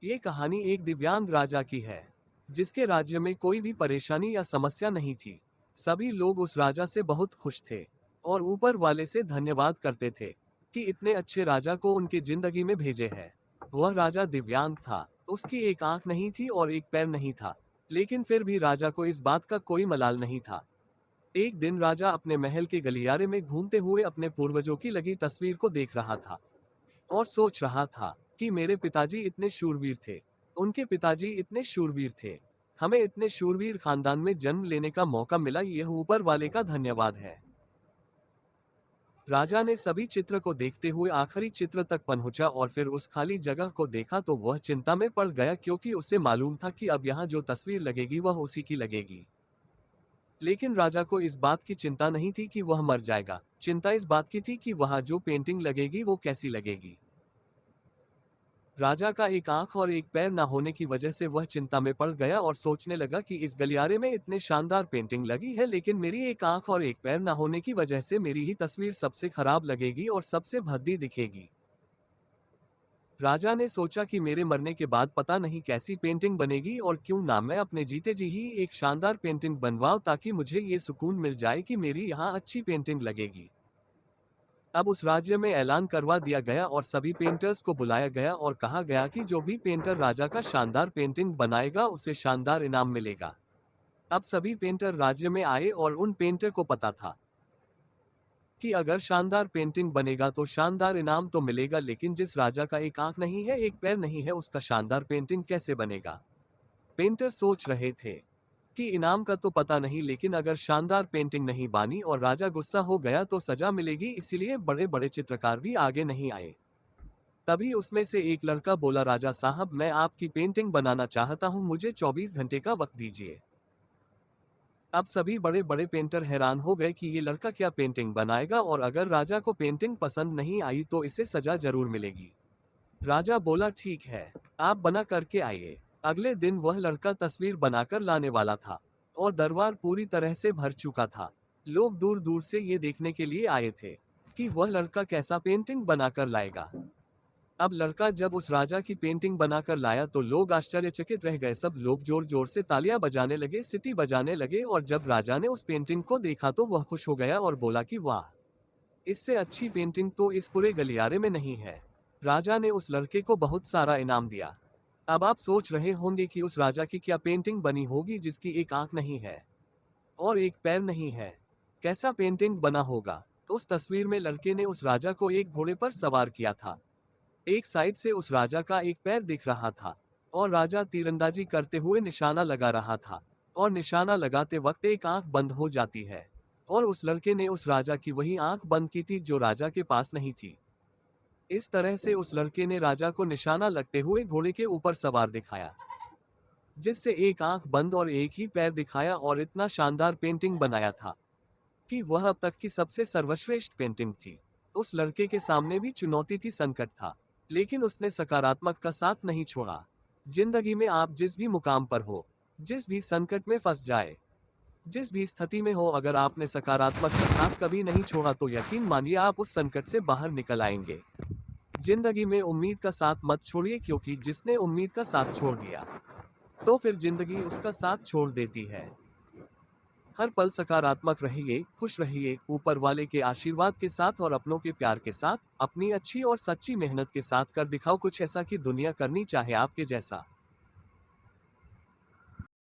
ये कहानी एक दिव्यांग राजा की है, जिसके राज्य में कोई भी परेशानी या समस्या नहीं थी। सभी लोग उस राजा से बहुत खुश थे और ऊपर वाले से धन्यवाद करते थे कि इतने अच्छे राजा को उनकी जिंदगी में भेजे है। वह राजा दिव्यांग था, उसकी एक आंख नहीं थी और एक पैर नहीं था, लेकिन फिर भी राजा को इस बात का कोई मलाल नहीं था। एक दिन राजा अपने महल के गलियारे में घूमते हुए अपने पूर्वजों की लगी तस्वीर को देख रहा था और सोच रहा था कि मेरे पिताजी इतने शूरवीर थे, उनके पिताजी इतने शूरवीर थे, हमें इतने शूरवीर खानदान में जन्म लेने का मौका मिला, यह ऊपर वाले का धन्यवाद है। राजा ने सभी चित्र को देखते हुए आखिरी चित्र तक पहुंचा और फिर उस खाली जगह को देखा तो वह चिंता में पड़ गया, क्योंकि उसे मालूम था कि अब यहाँ जो तस्वीर लगेगी वह उसी की लगेगी। लेकिन राजा को इस बात की चिंता नहीं थी कि वह मर जाएगा, चिंता इस बात की थी कि वहां जो पेंटिंग लगेगी वो कैसी लगेगी। राजा का एक आंख और एक पैर न होने की वजह से वह चिंता में पड़ गया और सोचने लगा कि इस गलियारे में इतने शानदार पेंटिंग लगी है, लेकिन मेरी एक आंख और एक पैर न होने की वजह से मेरी ही तस्वीर सबसे खराब लगेगी और सबसे भद्दी दिखेगी। राजा ने सोचा कि मेरे मरने के बाद पता नहीं कैसी पेंटिंग बनेगी, और क्यों ना मैं अपने जीते जी ही एक शानदार पेंटिंग बनवाऊं, ताकि मुझे ये सुकून मिल जाए कि मेरी यहाँ अच्छी पेंटिंग लगेगी। अब उस राज्य में ऐलान करवा दिया गया और सभी पेंटर्स को बुलाया गया और कहा गया कि जो भी पेंटर राजा का शानदार पेंटिंग बनाएगा उसे शानदार इनाम मिलेगा। अब सभी पेंटर राज्य में आए और उन पेंटर को पता था कि अगर शानदार पेंटिंग बनेगा तो शानदार इनाम तो मिलेगा, लेकिन जिस राजा का एक आंख नहीं है, एक पैर नहीं है, उसका शानदार पेंटिंग कैसे बनेगा। पेंटर सोच रहे थे कि इनाम का तो पता नहीं, लेकिन अगर शानदार पेंटिंग नहीं बनी और राजा गुस्सा हो गया तो सजा मिलेगी, इसीलिए बड़े बड़े चित्रकार भी आगे नहीं आए। तभी उसमें से एक लड़का बोला, राजा साहब, मैं आपकी पेंटिंग बनाना चाहता हूं, मुझे 24 घंटे का वक्त दीजिए। अब सभी बड़े बड़े पेंटर हैरान हो गए कि ये लड़का क्या पेंटिंग बनाएगा, और अगर राजा को पेंटिंग पसंद नहीं आई तो इसे सजा जरूर मिलेगी। राजा बोला, ठीक है, आप बना करके आइए। अगले दिन वह लड़का तस्वीर बनाकर लाने वाला था और दरबार पूरी तरह से भर चुका था। लोग दूर दूर से ये देखने के लिए आए थे कि वह लड़का कैसा पेंटिंग बनाकर लाएगा। अब लड़का जब उस राजा की पेंटिंग बनाकर लाया तो लोग आश्चर्यचकित रह गए। सब लोग जोर जोर से तालियां बजाने लगे, सीटी बजाने लगे, और जब राजा ने उस पेंटिंग को देखा तो वह खुश हो गया और बोला कि वाह, इससे अच्छी पेंटिंग तो इस पूरे गलियारे में नहीं है। राजा ने उस लड़के को बहुत सारा इनाम दिया। अब आप सोच रहे होंगे कि उस राजा की क्या पेंटिंग बनी होगी जिसकी एक आंख नहीं है और एक पैर नहीं है। कैसा पेंटिंग बना होगा। उस तस्वीर में लड़के ने उस राजा को एक घोड़े पर सवार किया था। एक साइड से उस राजा का एक पैर दिख रहा था और राजा तीरंदाजी करते हुए निशाना लगा रहा था, और निशाना लगाते वक्त एक आंख बंद हो जाती है, और उस लड़के ने उस राजा की वही आंख बंद की थी जो राजा के पास नहीं थी। इस तरह से उस लड़के ने राजा को निशाना लगते हुए घोड़े के ऊपर सवार दिखाया, जिससे एक आंख बंद और एक ही पैर दिखाया, और इतना शानदार पेंटिंग बनाया था कि वह अब तक की सबसे सर्वश्रेष्ठ पेंटिंग थी। उस लड़के के सामने भी चुनौती थी, संकट था, लेकिन उसने सकारात्मक का साथ नहीं छोड़ा। जिंदगी में आप जिस भी मुकाम पर हो, जिस भी संकट में फंस जाए, जिस भी स्थिति में हो, अगर आपने सकारात्मक का साथ कभी नहीं छोड़ा तो यकीन मानिए आप उस संकट से बाहर निकल आएंगे। जिंदगी में उम्मीद का साथ मत छोड़िए, क्योंकि जिसने उम्मीद का साथ छोड़ दिया तो फिर जिंदगी उसका साथ छोड़ देती है। हर पल सकारात्मक रहिए, खुश रहिए, ऊपर वाले के आशीर्वाद के साथ और अपनों के प्यार के साथ, अपनी अच्छी और सच्ची मेहनत के साथ कर दिखाओ कुछ ऐसा कि दुनिया करनी चाहे आपके जैसा।